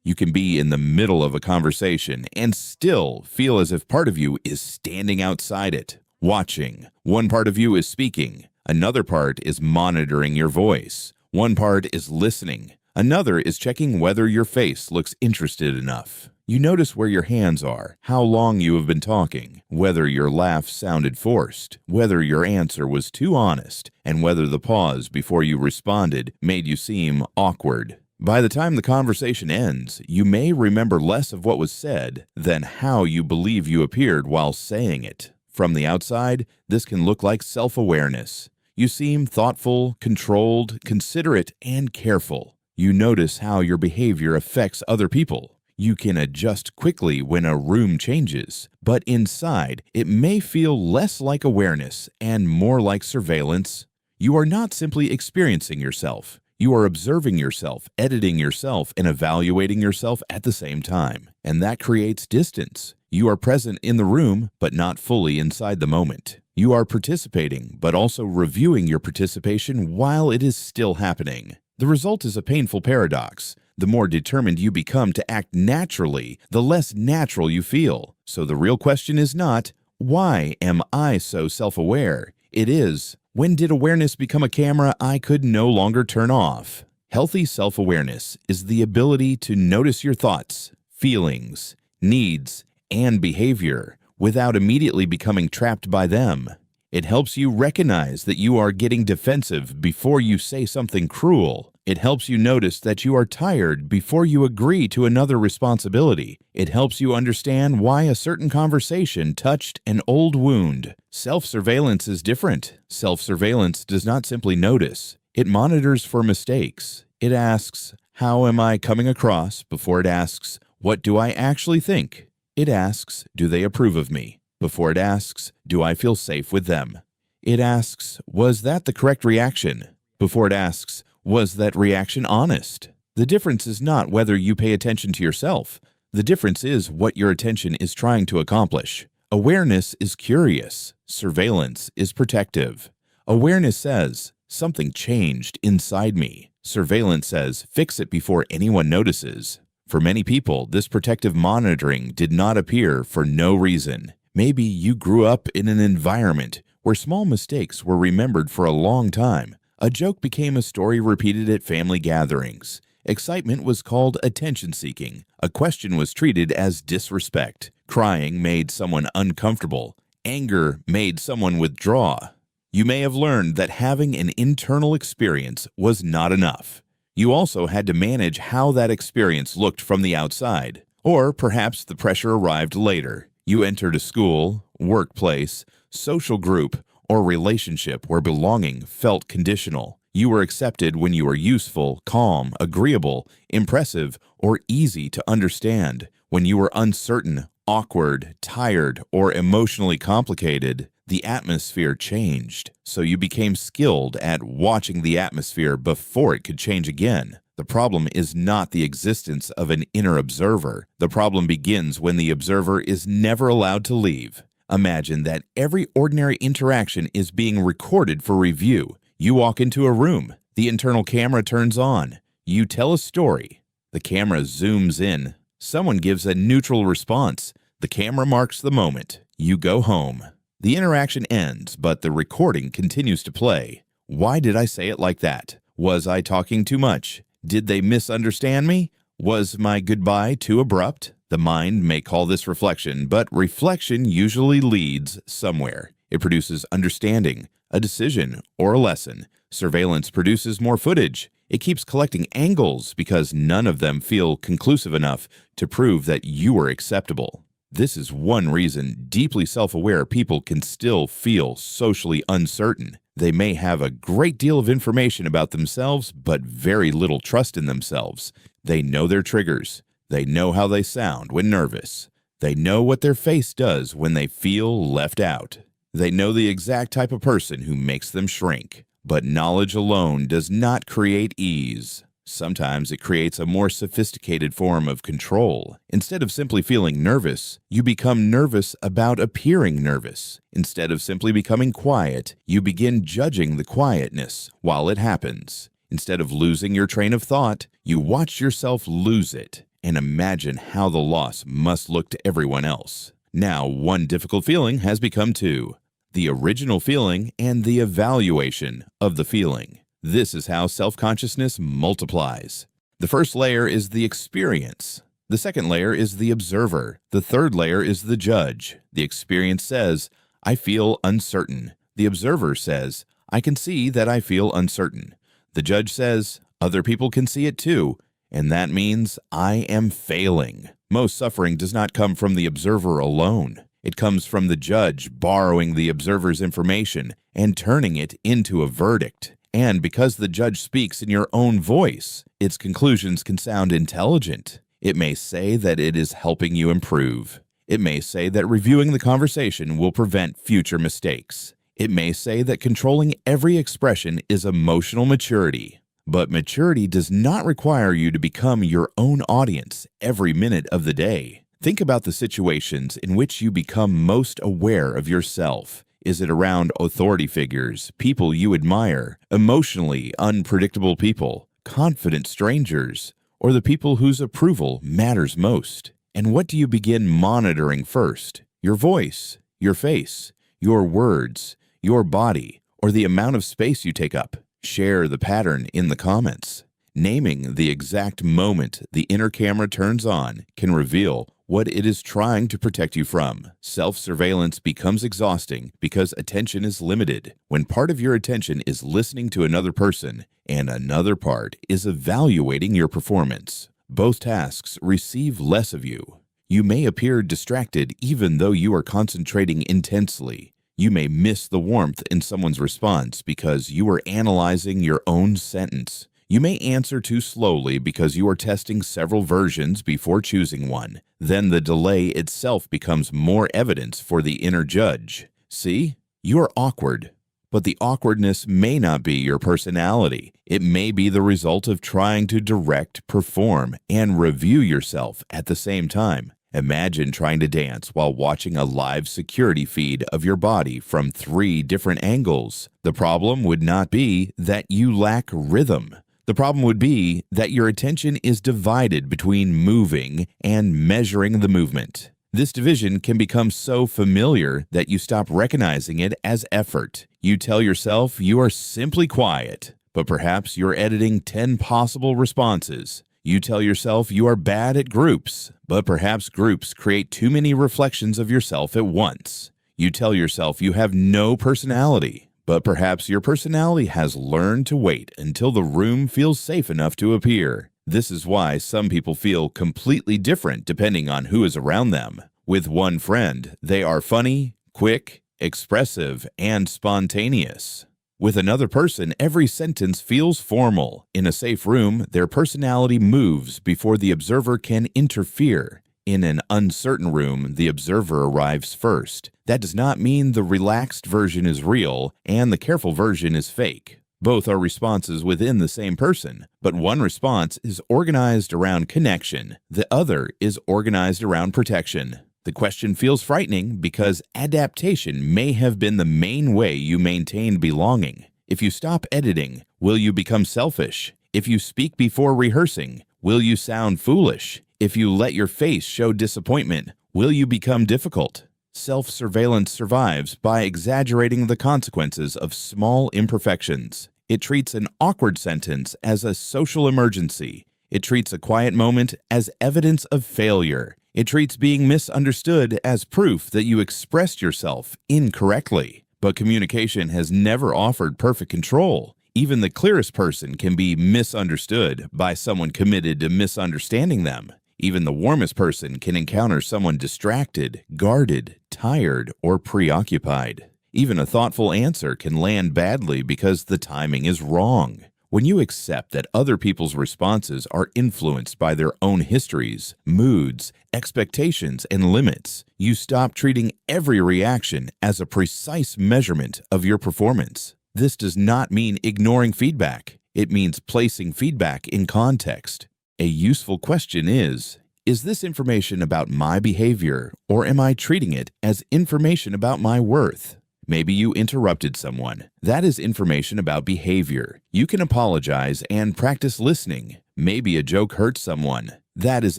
You can be in the middle of a conversation and still feel as if part of you is standing outside it, watching. One part of you is speaking. Another part is monitoring your voice. One part is listening. Another is checking whether your face looks interested enough. You notice where your hands are, how long you have been talking, whether your laugh sounded forced, whether your answer was too honest, and whether the pause before you responded made you seem awkward. By the time the conversation ends, you may remember less of what was said than how you believe you appeared while saying it. From the outside, this can look like self-awareness. You seem thoughtful, controlled, considerate, and careful. You notice how your behavior affects other people. You can adjust quickly when a room changes, but inside, it may feel less like awareness and more like surveillance. You are not simply experiencing yourself. You are observing yourself, editing yourself, and evaluating yourself at the same time. And that creates distance. You are present in the room, but not fully inside the moment. You are participating, but also reviewing your participation while it is still happening. The result is a painful paradox. The more determined you become to act naturally, the less natural you feel. So the real question is not, why am I so self-aware? It is, when did awareness become a camera I could no longer turn off? Healthy self-awareness is the ability to notice your thoughts, feelings, needs, and behavior without immediately becoming trapped by them. It helps you recognize that you are getting defensive before you say something cruel. It helps you notice that you are tired before you agree to another responsibility. It helps you understand why a certain conversation touched an old wound. Self-surveillance is different. Self-surveillance does not simply notice. It monitors for mistakes. It asks, how am I coming across, before it asks, what do I actually think? It asks, do they approve of me? Before it asks, do I feel safe with them? It asks, was that the correct reaction? Before it asks, was that reaction honest? The difference is not whether you pay attention to yourself. The difference is what your attention is trying to accomplish. Awareness is curious. Surveillance is protective. Awareness says, something changed inside me. Surveillance says, fix it before anyone notices. For many people, this protective monitoring did not appear for no reason. Maybe you grew up in an environment where small mistakes were remembered for a long time. A joke became a story repeated at family gatherings. Excitement was called attention-seeking. A question was treated as disrespect. Crying made someone uncomfortable. Anger made someone withdraw. You may have learned that having an internal experience was not enough. You also had to manage how that experience looked from the outside. Or perhaps the pressure arrived later. You entered a school, workplace, social group, or relationship where belonging felt conditional. You were accepted when you were useful, calm, agreeable, impressive, or easy to understand. When you were uncertain, awkward, tired, or emotionally complicated, the atmosphere changed. So you became skilled at watching the atmosphere before it could change again. The problem is not the existence of an inner observer. The problem begins when the observer is never allowed to leave. Imagine that every ordinary interaction is being recorded for review. You walk into a room. The internal camera turns on. You tell a story. The camera zooms in. Someone gives a neutral response. The camera marks the moment. You go home. The interaction ends, but the recording continues to play. Why did I say it like that? Was I talking too much? Did they misunderstand me? Was my goodbye too abrupt? The mind may call this reflection, but reflection usually leads somewhere. It produces understanding, a decision, or a lesson. Surveillance produces more footage. It keeps collecting angles because none of them feel conclusive enough to prove that you are acceptable. This is one reason deeply self-aware people can still feel socially uncertain. They may have a great deal of information about themselves, but very little trust in themselves. They know their triggers. They know how they sound when nervous. They know what their face does when they feel left out. They know the exact type of person who makes them shrink. But knowledge alone does not create ease. Sometimes it creates a more sophisticated form of control. Instead of simply feeling nervous, you become nervous about appearing nervous. Instead of simply becoming quiet, you begin judging the quietness while it happens. Instead of losing your train of thought, you watch yourself lose it. and imagine how the loss must look to everyone else. Now, one difficult feeling has become two: the original feeling and the evaluation of the feeling. This is how self-consciousness multiplies. The first layer is the experience. The second layer is the observer. The third layer is the judge. The experience says, I feel uncertain. The observer says, I can see that I feel uncertain. The judge says, other people can see it too, and that means I am failing. Most suffering does not come from the observer alone. It comes from the judge borrowing the observer's information and turning it into a verdict. And because the judge speaks in your own voice, its conclusions can sound intelligent. It may say that it is helping you improve. It may say that reviewing the conversation will prevent future mistakes. It may say that controlling every expression is emotional maturity. But maturity does not require you to become your own audience every minute of the day. Think about the situations in which you become most aware of yourself. Is it around authority figures, people you admire, emotionally unpredictable people, confident strangers, or the people whose approval matters most? And what do you begin monitoring first? Your voice, your face, your words, your body, or the amount of space you take up? Share the pattern in the comments. Naming the exact moment the inner camera turns on can reveal what it is trying to protect you from. Self-surveillance becomes exhausting because attention is limited. When part of your attention is listening to another person and another part is evaluating your performance, both tasks receive less of you. You may appear distracted even though you are concentrating intensely. You may miss the warmth in someone's response because you are analyzing your own sentence. You may answer too slowly because you are testing several versions before choosing one. Then the delay itself becomes more evidence for the inner judge. See, you are awkward, but the awkwardness may not be your personality. It may be the result of trying to direct, perform, and review yourself at the same time. Imagine trying to dance while watching a live security feed of your body from 3 different angles. The problem would not be that you lack rhythm. The problem would be that your attention is divided between moving and measuring the movement. This division can become so familiar that you stop recognizing it as effort. You tell yourself you are simply quiet, but perhaps you're editing 10 possible responses. You tell yourself you are bad at groups, but perhaps groups create too many reflections of yourself at once. You tell yourself you have no personality, but perhaps your personality has learned to wait until the room feels safe enough to appear. This is why some people feel completely different depending on who is around them. With one friend, they are funny, quick, expressive, and spontaneous. With another person, every sentence feels formal. In a safe room, their personality moves before the observer can interfere. In an uncertain room, the observer arrives first. That does not mean the relaxed version is real and the careful version is fake. Both are responses within the same person, but one response is organized around connection. The other is organized around protection. The question feels frightening because adaptation may have been the main way you maintain belonging. If you stop editing, will you become selfish? If you speak before rehearsing, will you sound foolish? If you let your face show disappointment, will you become difficult? Self-surveillance survives by exaggerating the consequences of small imperfections. It treats an awkward sentence as a social emergency. It treats a quiet moment as evidence of failure. It treats being misunderstood as proof that you expressed yourself incorrectly. But communication has never offered perfect control. Even the clearest person can be misunderstood by someone committed to misunderstanding them. Even the warmest person can encounter someone distracted, guarded, tired, or preoccupied. Even a thoughtful answer can land badly because the timing is wrong. When you accept that other people's responses are influenced by their own histories, moods, expectations, and limits, you stop treating every reaction as a precise measurement of your performance. This does not mean ignoring feedback. It means placing feedback in context. A useful question is this information about my behavior, or am I treating it as information about my worth? Maybe you interrupted someone. That is information about behavior. You can apologize and practice listening. Maybe a joke hurt someone. That is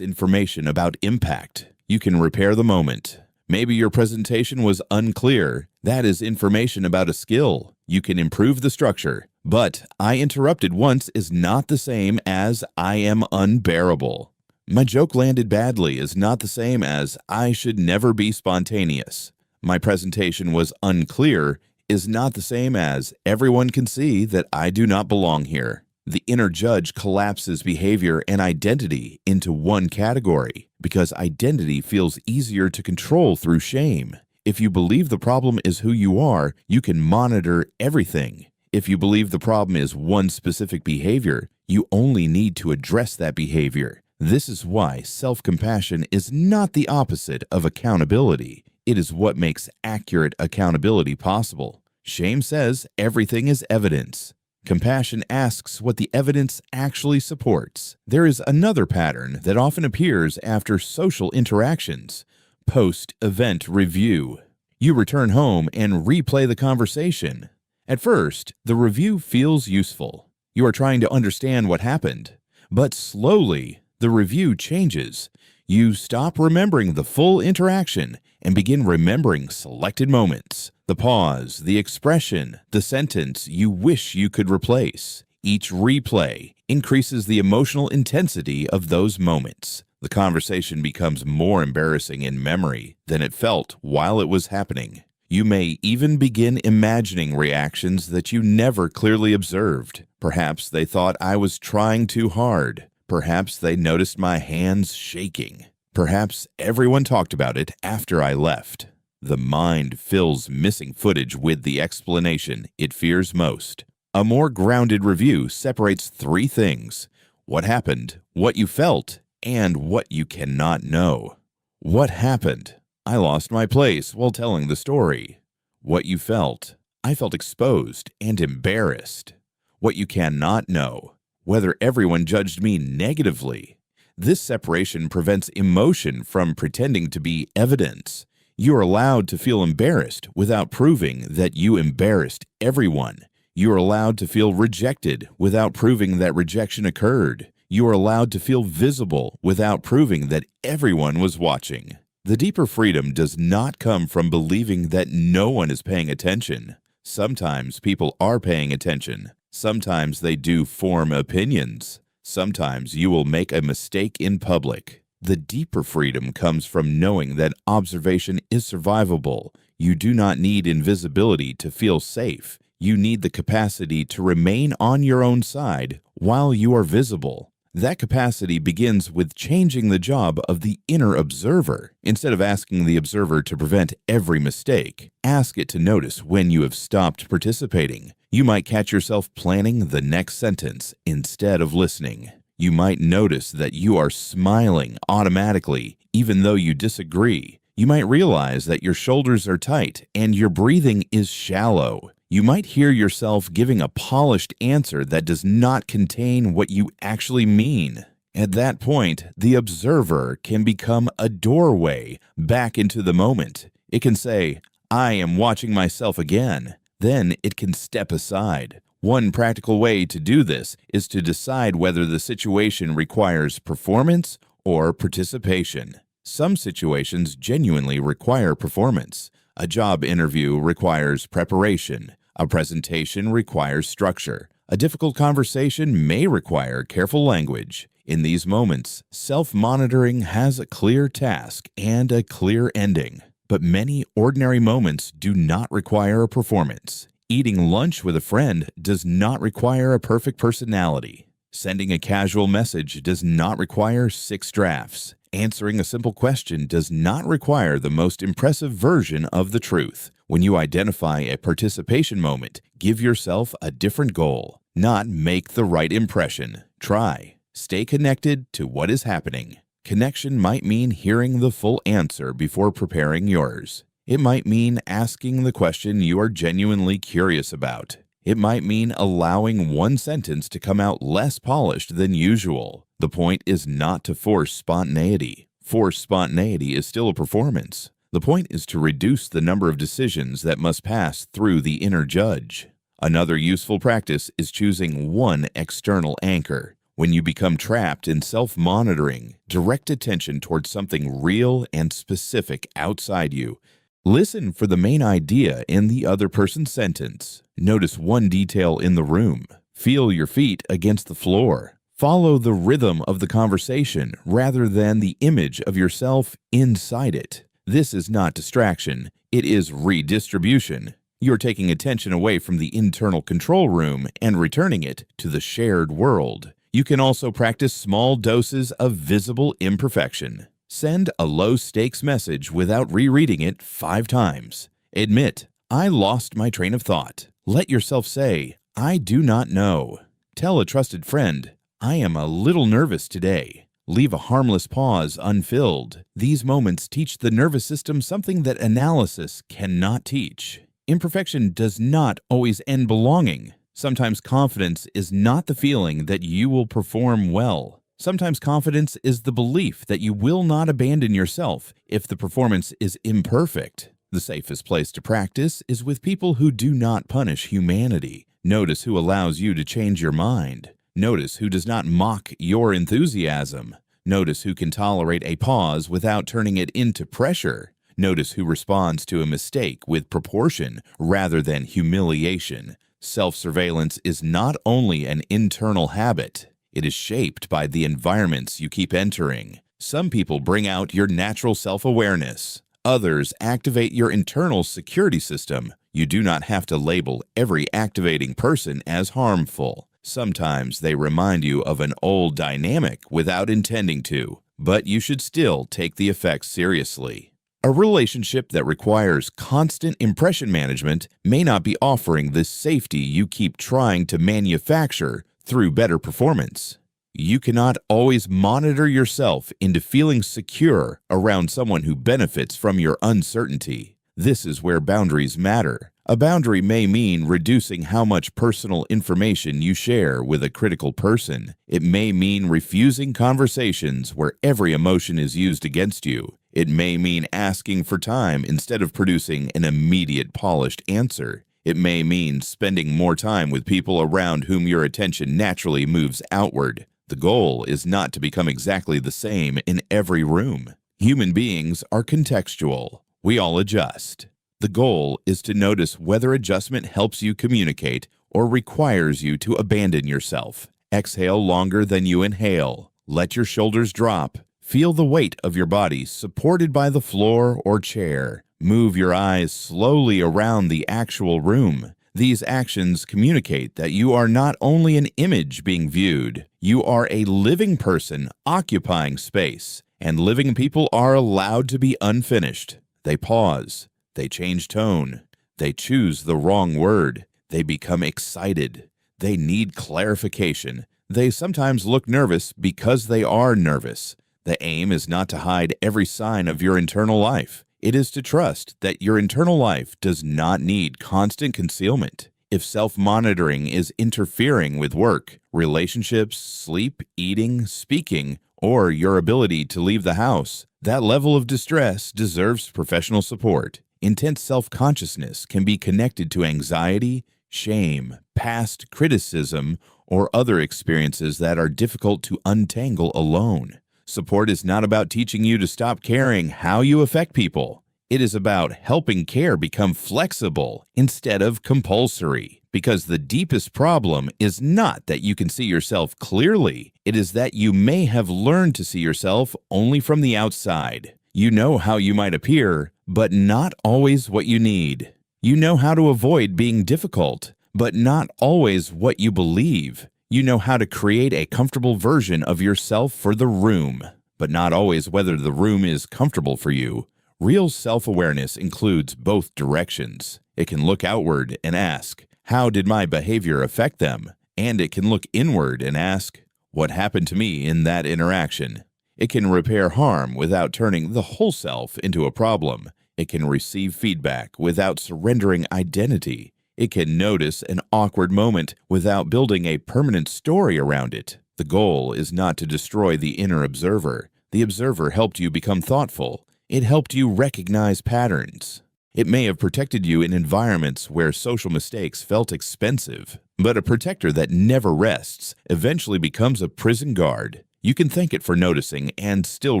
information about impact. You can repair the moment. Maybe your presentation was unclear. That is information about a skill. You can improve the structure. But "I interrupted once" is not the same as "I am unbearable." My joke landed badly is not the same as "I should never be spontaneous." My presentation was unclear is not the same as "everyone can see that I do not belong here." The inner judge collapses behavior and identity into one category because identity feels easier to control through shame. If you believe the problem is who you are, you can monitor everything. If you believe the problem is one specific behavior, you only need to address that behavior. This is why self-compassion is not the opposite of accountability. It is what makes accurate accountability possible. Shame says everything is evidence. Compassion asks what the evidence actually supports. There is another pattern that often appears after social interactions: post-event review. You return home and replay the conversation. At first, the review feels useful. You are trying to understand what happened. But slowly, the review changes. You stop remembering the full interaction and begin remembering selected moments. The pause, the expression, the sentence you wish you could replace. Each replay increases the emotional intensity of those moments. The conversation becomes more embarrassing in memory than it felt while it was happening. You may even begin imagining reactions that you never clearly observed. Perhaps they thought I was trying too hard. Perhaps they noticed my hands shaking. Perhaps everyone talked about it after I left. The mind fills missing footage with the explanation it fears most. A more grounded review separates three things: what happened, what you felt, and what you cannot know. What happened? I lost my place while telling the story. What you felt? I felt exposed and embarrassed. What you cannot know? Whether everyone judged me negatively. This separation prevents emotion from pretending to be evidence. You are allowed to feel embarrassed without proving that you embarrassed everyone. You are allowed to feel rejected without proving that rejection occurred. You are allowed to feel visible without proving that everyone was watching. The deeper freedom does not come from believing that no one is paying attention. Sometimes people are paying attention. Sometimes they do form opinions. Sometimes you will make a mistake in public. The deeper freedom comes from knowing that observation is survivable. You do not need invisibility to feel safe. You need the capacity to remain on your own side while you are visible. That capacity begins with changing the job of the inner observer. Instead of asking the observer to prevent every mistake, ask it to notice when you have stopped participating. You might catch yourself planning the next sentence instead of listening. You might notice that you are smiling automatically, even though you disagree. You might realize that your shoulders are tight and your breathing is shallow. You might hear yourself giving a polished answer that does not contain what you actually mean. At that point, the observer can become a doorway back into the moment. It can say, "I am watching myself again." Then it can step aside. One practical way to do this is to decide whether the situation requires performance or participation. Some situations genuinely require performance. A job interview requires preparation. A presentation requires structure. A difficult conversation may require careful language. In these moments, self-monitoring has a clear task and a clear ending. But many ordinary moments do not require a performance. Eating lunch with a friend does not require a perfect personality. Sending a casual message does not require 6 drafts. Answering a simple question does not require the most impressive version of the truth. When you identify a participation moment, give yourself a different goal. Not make the right impression. Try. Stay connected to what is happening. Connection might mean hearing the full answer before preparing yours. It might mean asking the question you are genuinely curious about. It might mean allowing one sentence to come out less polished than usual. The point is not to force spontaneity. Forced spontaneity is still a performance. The point is to reduce the number of decisions that must pass through the inner judge. Another useful practice is choosing one external anchor. When you become trapped in self-monitoring, direct attention towards something real and specific outside you. Listen for the main idea in the other person's sentence. Notice one detail in the room. Feel your feet against the floor. Follow the rhythm of the conversation rather than the image of yourself inside it. This is not distraction, it is redistribution. You're taking attention away from the internal control room and returning it to the shared world. You can also practice small doses of visible imperfection. Send a low-stakes message without rereading it 5 times. Admit, I lost my train of thought. Let yourself say, I do not know. Tell a trusted friend, I am a little nervous today. Leave a harmless pause unfilled. These moments teach the nervous system something that analysis cannot teach. Imperfection does not always end belonging. Sometimes confidence is not the feeling that you will perform well. Sometimes confidence is the belief that you will not abandon yourself if the performance is imperfect. The safest place to practice is with people who do not punish humanity. Notice who allows you to change your mind. Notice who does not mock your enthusiasm. Notice who can tolerate a pause without turning it into pressure. Notice who responds to a mistake with proportion rather than humiliation. Self-surveillance is not only an internal habit, it is shaped by the environments you keep entering. Some people bring out your natural self-awareness. Others activate your internal security system. You do not have to label every activating person as harmful. Sometimes they remind you of an old dynamic without intending to, but you should still take the effects seriously. A relationship that requires constant impression management may not be offering the safety you keep trying to manufacture through better performance. You cannot always monitor yourself into feeling secure around someone who benefits from your uncertainty. This is where boundaries matter. A boundary may mean reducing how much personal information you share with a critical person. It may mean refusing conversations where every emotion is used against you. It may mean asking for time instead of producing an immediate polished answer. It may mean spending more time with people around whom your attention naturally moves outward. The goal is not to become exactly the same in every room. Human beings are contextual. We all adjust. The goal is to notice whether adjustment helps you communicate or requires you to abandon yourself. Exhale longer than you inhale. Let your shoulders drop. Feel the weight of your body supported by the floor or chair. Move your eyes slowly around the actual room. These actions communicate that you are not only an image being viewed, you are a living person occupying space, and living people are allowed to be unfinished. They pause. They change tone. They choose the wrong word. They become excited. They need clarification. They sometimes look nervous because they are nervous. The aim is not to hide every sign of your internal life. It is to trust that your internal life does not need constant concealment. If self-monitoring is interfering with work, relationships, sleep, eating, speaking, or your ability to leave the house, that level of distress deserves professional support. Intense self-consciousness can be connected to anxiety, shame, past criticism, or other experiences that are difficult to untangle alone. Support is not about teaching you to stop caring how you affect people. It is about helping care become flexible instead of compulsory. Because the deepest problem is not that you can see yourself clearly. It is that you may have learned to see yourself only from the outside. You know how you might appear, but not always what you need. You know how to avoid being difficult, but not always what you believe. You know how to create a comfortable version of yourself for the room, but not always whether the room is comfortable for you. Real self-awareness includes both directions. It can look outward and ask, how did my behavior affect them? And it can look inward and ask, what happened to me in that interaction? It can repair harm without turning the whole self into a problem. It can receive feedback without surrendering identity. It can notice an awkward moment without building a permanent story around it. The goal is not to destroy the inner observer. The observer helped you become thoughtful. It helped you recognize patterns. It may have protected you in environments where social mistakes felt expensive, but a protector that never rests eventually becomes a prison guard. You can thank it for noticing and still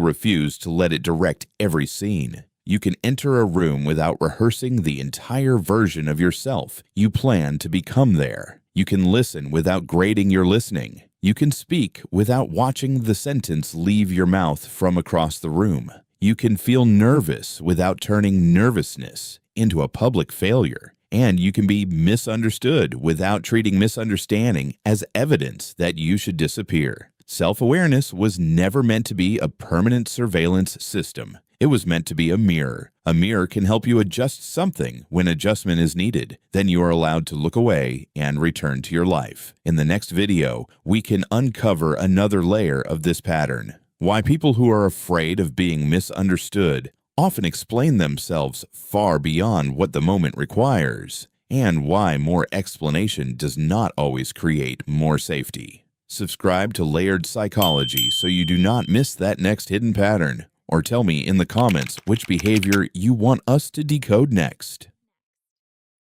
refuse to let it direct every scene. You can enter a room without rehearsing the entire version of yourself you plan to become there. You can listen without grading your listening. You can speak without watching the sentence leave your mouth from across the room. You can feel nervous without turning nervousness into a public failure. And you can be misunderstood without treating misunderstanding as evidence that you should disappear. Self-awareness was never meant to be a permanent surveillance system. It was meant to be a mirror. A mirror can help you adjust something when adjustment is needed. Then you are allowed to look away and return to your life. In the next video, we can uncover another layer of this pattern. Why people who are afraid of being misunderstood often explain themselves far beyond what the moment requires, and why more explanation does not always create more safety. Subscribe to Layered Psychology so you do not miss that next hidden pattern, or tell me in the comments which behavior you want us to decode next.